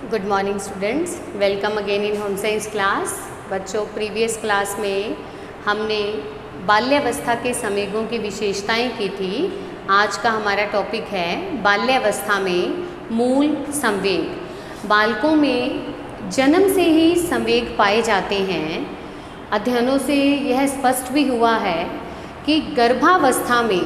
Good morning students, welcome again in home science class. बच्चों, previous class में हमने बाल्यावस्था के संवेगों की विशेषताएं की थी। आज का हमारा टॉपिक है बाल्यावस्था में मूल संवेग। बालकों में जन्म से ही संवेग पाए जाते हैं। अध्ययनों से यह स्पष्ट भी हुआ है कि गर्भावस्था में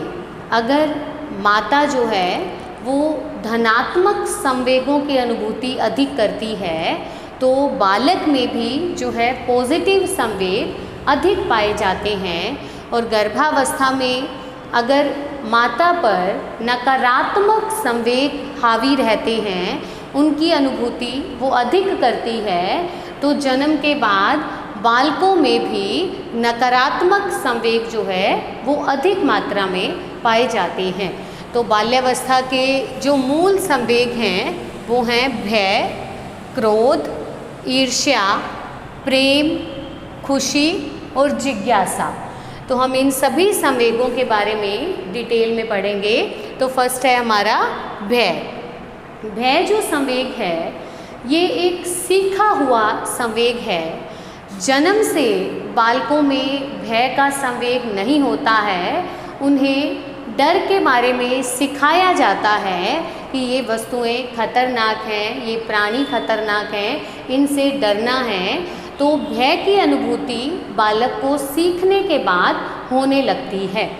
अगर माता जो है वो धनात्मक संवेगों की अनुभूति अधिक करती है तो बालक में भी जो है पॉजिटिव संवेग अधिक पाए जाते हैं। और गर्भावस्था में अगर माता पर नकारात्मक संवेग हावी रहते हैं, उनकी अनुभूति वो अधिक करती है, तो जन्म के बाद बालकों में भी नकारात्मक संवेग जो है वो अधिक मात्रा में पाए जाते हैं। तो बाल्यावस्था के जो मूल संवेग हैं वो हैं भय, क्रोध, ईर्ष्या, प्रेम, खुशी और जिज्ञासा। तो हम इन सभी संवेगों के बारे में डिटेल में पढ़ेंगे। तो फर्स्ट है हमारा भय। भय जो संवेग है ये एक सीखा हुआ संवेग है। जन्म से बालकों में भय का संवेग नहीं होता है। उन्हें डर के बारे में सिखाया जाता है कि ये वस्तुएं खतरनाक हैं, ये प्राणी खतरनाक हैं, इनसे डरना है। तो भय की अनुभूति बालक को सीखने के बाद होने लगती है।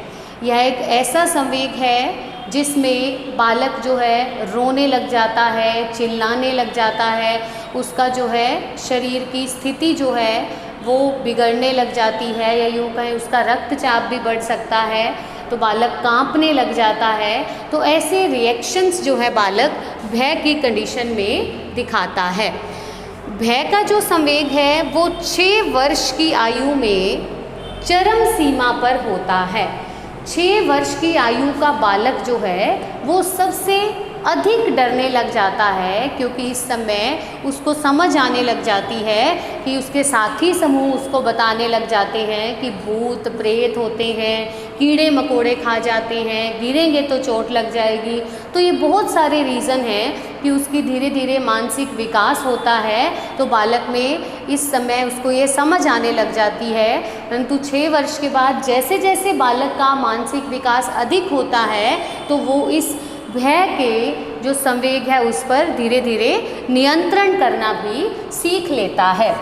यह एक ऐसा संवेग है जिसमें बालक जो है रोने लग जाता है, चिल्लाने लग जाता है, उसका जो है शरीर की स्थिति जो है वो बिगड़ने लग जाती है, या यूँ कहें उसका रक्तचाप भी बढ़ सकता है, तो बालक कांपने लग जाता है। तो ऐसे रिएक्शंस जो है बालक भय की कंडीशन में दिखाता है। भय का जो संवेग है वो 6 वर्ष की आयु में चरम सीमा पर होता है। 6 वर्ष की आयु का बालक जो है वो सबसे अधिक डरने लग जाता है, क्योंकि इस समय उसको समझ आने लग जाती है कि उसके साथी समूह उसको बताने लग जाते हैं कि भूत प्रेत होते हैं, कीड़े मकोड़े खा जाते हैं, गिरेंगे तो चोट लग जाएगी। तो ये बहुत सारे रीज़न हैं कि उसकी धीरे धीरे मानसिक विकास होता है। तो बालक में इस समय उसको ये समझ आने लग जाती है। परंतु 6 वर्ष के बाद जैसे जैसे बालक का मानसिक विकास अधिक होता है तो वो इस भय के जो संवेग है उस पर धीरे धीरे नियंत्रण करना भी सीख लेता है।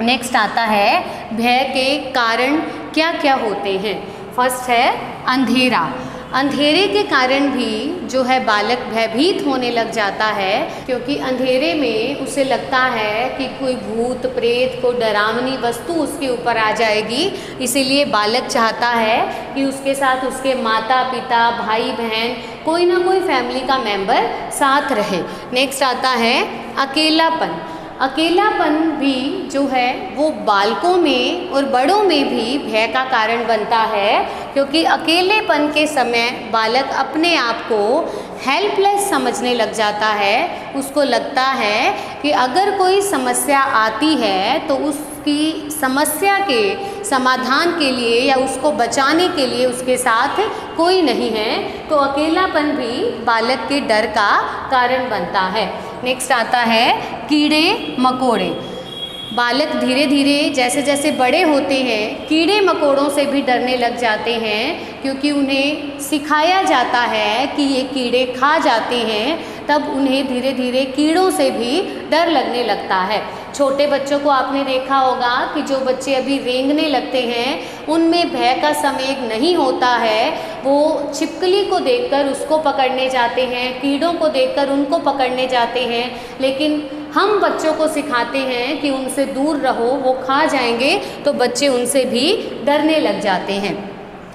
नेक्स्ट आता है भय के कारण क्या क्या होते हैं। फर्स्ट है अंधेरा। अंधेरे के कारण भी जो है बालक भयभीत होने लग जाता है, क्योंकि अंधेरे में उसे लगता है कि कोई भूत प्रेत को डरावनी वस्तु उसके ऊपर आ जाएगी। इसीलिए बालक चाहता है कि उसके साथ उसके माता पिता, भाई बहन, कोई ना कोई फैमिली का मेंबर साथ रहे। नेक्स्ट आता है अकेलापन। अकेलापन भी जो है वो बालकों में और बड़ों में भी भय का कारण बनता है, क्योंकि अकेलेपन के समय बालक अपने आप को हेल्पलेस समझने लग जाता है। उसको लगता है कि अगर कोई समस्या आती है तो उसकी समस्या के समाधान के लिए या उसको बचाने के लिए उसके साथ कोई नहीं है। तो अकेलापन भी बालक के डर का कारण बनता है। नेक्स्ट आता है कीड़े मकोड़े। बालक धीरे धीरे जैसे जैसे बड़े होते हैं कीड़े मकोड़ों से भी डरने लग जाते हैं, क्योंकि उन्हें सिखाया जाता है कि ये कीड़े खा जाते हैं। तब उन्हें धीरे धीरे कीड़ों से भी डर लगने लगता है। छोटे बच्चों को आपने देखा होगा कि जो बच्चे अभी रेंगने लगते हैं उनमें भय का संवेग नहीं होता है। वो छिपकली को देखकर उसको पकड़ने जाते हैं, कीड़ों को देखकर उनको पकड़ने जाते हैं, लेकिन हम बच्चों को सिखाते हैं कि उनसे दूर रहो, वो खा जाएंगे, तो बच्चे उनसे भी डरने लग जाते हैं।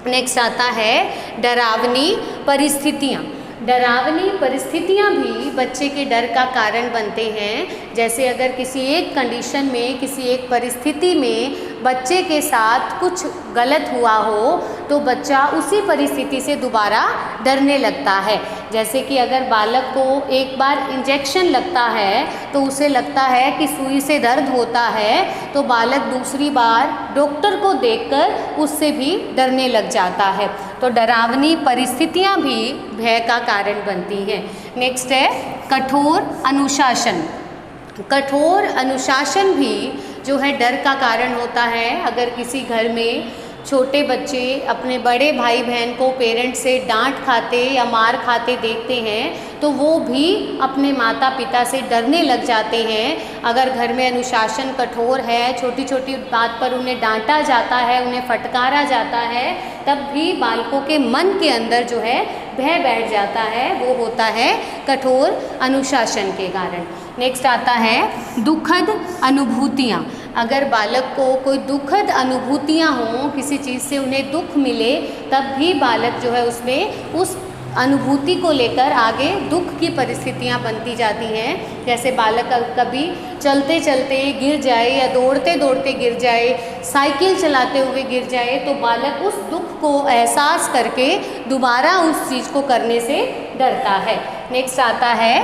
नेक्स्ट आता है डरावनी परिस्थितियाँ। डरावनी परिस्थितियाँ भी बच्चे के डर का कारण बनते हैं। जैसे अगर किसी एक कंडीशन में, किसी एक परिस्थिति में बच्चे के साथ कुछ गलत हुआ हो तो बच्चा उसी परिस्थिति से दोबारा डरने लगता है। जैसे कि अगर बालक को एक बार इंजेक्शन लगता है तो उसे लगता है कि सुई से दर्द होता है, तो बालक दूसरी बार डॉक्टर को देखकर उससे भी डरने लग जाता है। तो डरावनी परिस्थितियाँ भी भय का कारण बनती हैं। नेक्स्ट है कठोर अनुशासन। कठोर अनुशासन भी जो है डर का कारण होता है। अगर किसी घर में छोटे बच्चे अपने बड़े भाई बहन को पेरेंट्स से डांट खाते या मार खाते देखते हैं तो वो भी अपने माता पिता से डरने लग जाते हैं। अगर घर में अनुशासन कठोर है, छोटी छोटी बात पर उन्हें डांटा जाता है, उन्हें फटकारा जाता है, तब भी बालकों के मन के अंदर जो है भय बैठ जाता है। वो होता है कठोर अनुशासन के कारण। नेक्स्ट आता है दुखद अनुभूतियाँ। अगर बालक को कोई दुखद अनुभूतियाँ हों, किसी चीज़ से उन्हें दुख मिले, तब भी बालक जो है उसमें उस अनुभूति को लेकर आगे दुख की परिस्थितियाँ बनती जाती हैं। जैसे बालक कभी चलते चलते गिर जाए या दौड़ते दौड़ते गिर जाए, साइकिल चलाते हुए गिर जाए, तो बालक उस दुख को एहसास करके दोबारा उस चीज़ को करने से डरता है। नेक्स्ट आता है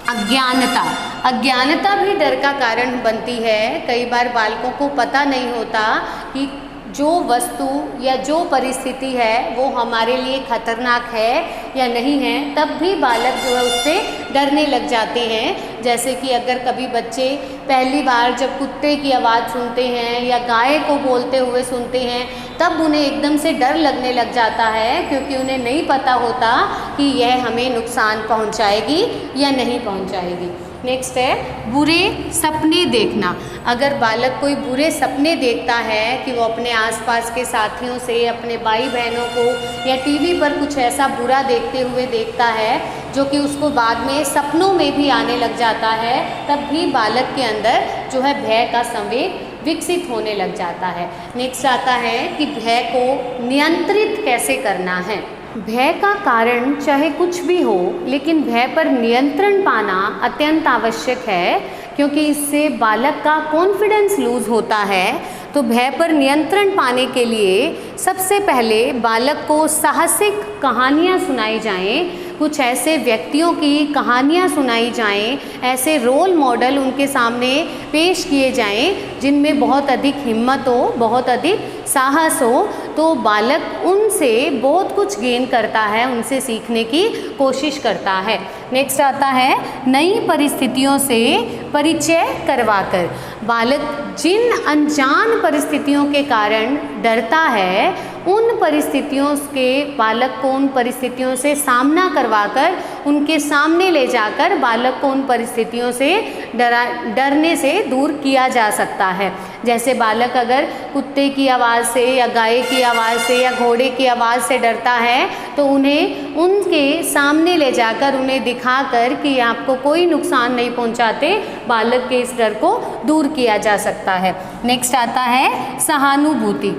अज्ञानता। अज्ञानता भी डर का कारण बनती है। कई बार बालकों को पता नहीं होता कि जो वस्तु या जो परिस्थिति है वो हमारे लिए खतरनाक है या नहीं है, तब भी बालक जो है उससे डरने लग जाते हैं। जैसे कि अगर कभी बच्चे पहली बार जब कुत्ते की आवाज़ सुनते हैं या गाय को बोलते हुए सुनते हैं, तब उन्हें एकदम से डर लगने लग जाता है, क्योंकि उन्हें नहीं पता होता कि यह हमें नुकसान पहुंचाएगी या नहीं पहुंचाएगी। नेक्स्ट है बुरे सपने देखना। अगर बालक कोई बुरे सपने देखता है कि वो अपने आसपास के साथियों से, अपने भाई बहनों को या टीवी पर कुछ ऐसा बुरा देखते हुए देखता है जो कि उसको बाद में सपनों में भी आने लग जाता है, तब भी बालक के अंदर जो है भय का संवेग विकसित होने लग जाता है। नेक्स्ट आता है कि भय को नियंत्रित कैसे करना है। भय का कारण चाहे कुछ भी हो, लेकिन भय पर नियंत्रण पाना अत्यंत आवश्यक है, क्योंकि इससे बालक का कॉन्फिडेंस लूज होता है। तो भय पर नियंत्रण पाने के लिए सबसे पहले बालक को साहसिक कहानियाँ सुनाई जाएं, कुछ ऐसे व्यक्तियों की कहानियाँ सुनाई जाएं, ऐसे रोल मॉडल उनके सामने पेश किए जाएं जिनमें बहुत अधिक हिम्मत हो, बहुत अधिक साहस हो, तो बालक उनसे बहुत कुछ गेन करता है, उनसे सीखने की कोशिश करता है। नेक्स्ट आता है नई परिस्थितियों से परिचय करवाकर। बालक जिन अनजान परिस्थितियों के कारण डरता है, उन परिस्थितियों के बालक को उन परिस्थितियों से सामना करवाकर उनके सामने ले जाकर बालक को उन परिस्थितियों से डरने से दूर किया जा सकता है। जैसे बालक अगर कुत्ते की आवाज़ से या गाय की आवाज़ से या घोड़े की आवाज़ से डरता है, तो उन्हें उनके सामने ले जाकर उन्हें दिखाकर कि आपको कोई नुकसान नहीं पहुंचाते, बालक के इस डर को दूर किया जा सकता है। नेक्स्ट आता है सहानुभूति।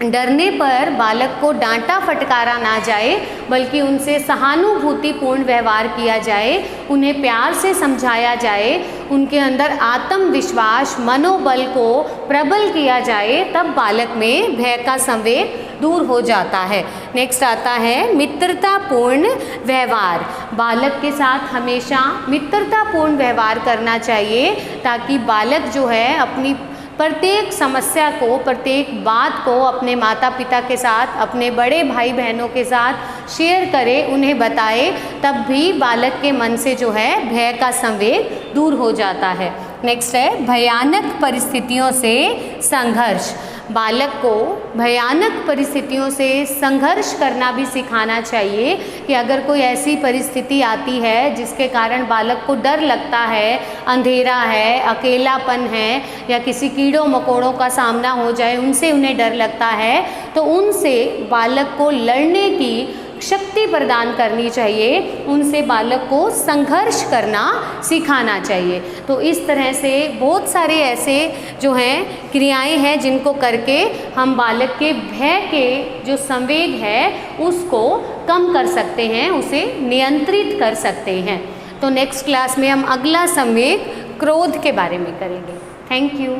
डरने पर बालक को डांटा फटकारा ना जाए, बल्कि उनसे सहानुभूतिपूर्ण व्यवहार किया जाए, उन्हें प्यार से समझाया जाए, उनके अंदर आत्मविश्वास मनोबल को प्रबल किया जाए, तब बालक में भय का संवेग दूर हो जाता है। नेक्स्ट आता है मित्रतापूर्ण व्यवहार। बालक के साथ हमेशा मित्रतापूर्ण व्यवहार करना चाहिए, ताकि बालक जो है अपनी प्रत्येक समस्या को, प्रत्येक बात को अपने माता पिता के साथ, अपने बड़े भाई बहनों के साथ शेयर करे, उन्हें बताए, तब भी बालक के मन से जो है भय का संवेग दूर हो जाता है। नेक्स्ट है भयानक परिस्थितियों से संघर्ष। बालक को भयानक परिस्थितियों से संघर्ष करना भी सिखाना चाहिए कि अगर कोई ऐसी परिस्थिति आती है जिसके कारण बालक को डर लगता है, अंधेरा है, अकेलापन है या किसी कीड़ों मकोड़ों का सामना हो जाए, उनसे उन्हें डर लगता है, तो उनसे बालक को लड़ने की शक्ति प्रदान करनी चाहिए, उनसे बालक को संघर्ष करना सिखाना चाहिए। तो इस तरह से बहुत सारे ऐसे जो हैं क्रियाएं हैं जिनको करके हम बालक के भय के जो संवेग है उसको कम कर सकते हैं, उसे नियंत्रित कर सकते हैं। तो नेक्स्ट क्लास में हम अगला संवेग क्रोध के बारे में करेंगे। Thank you.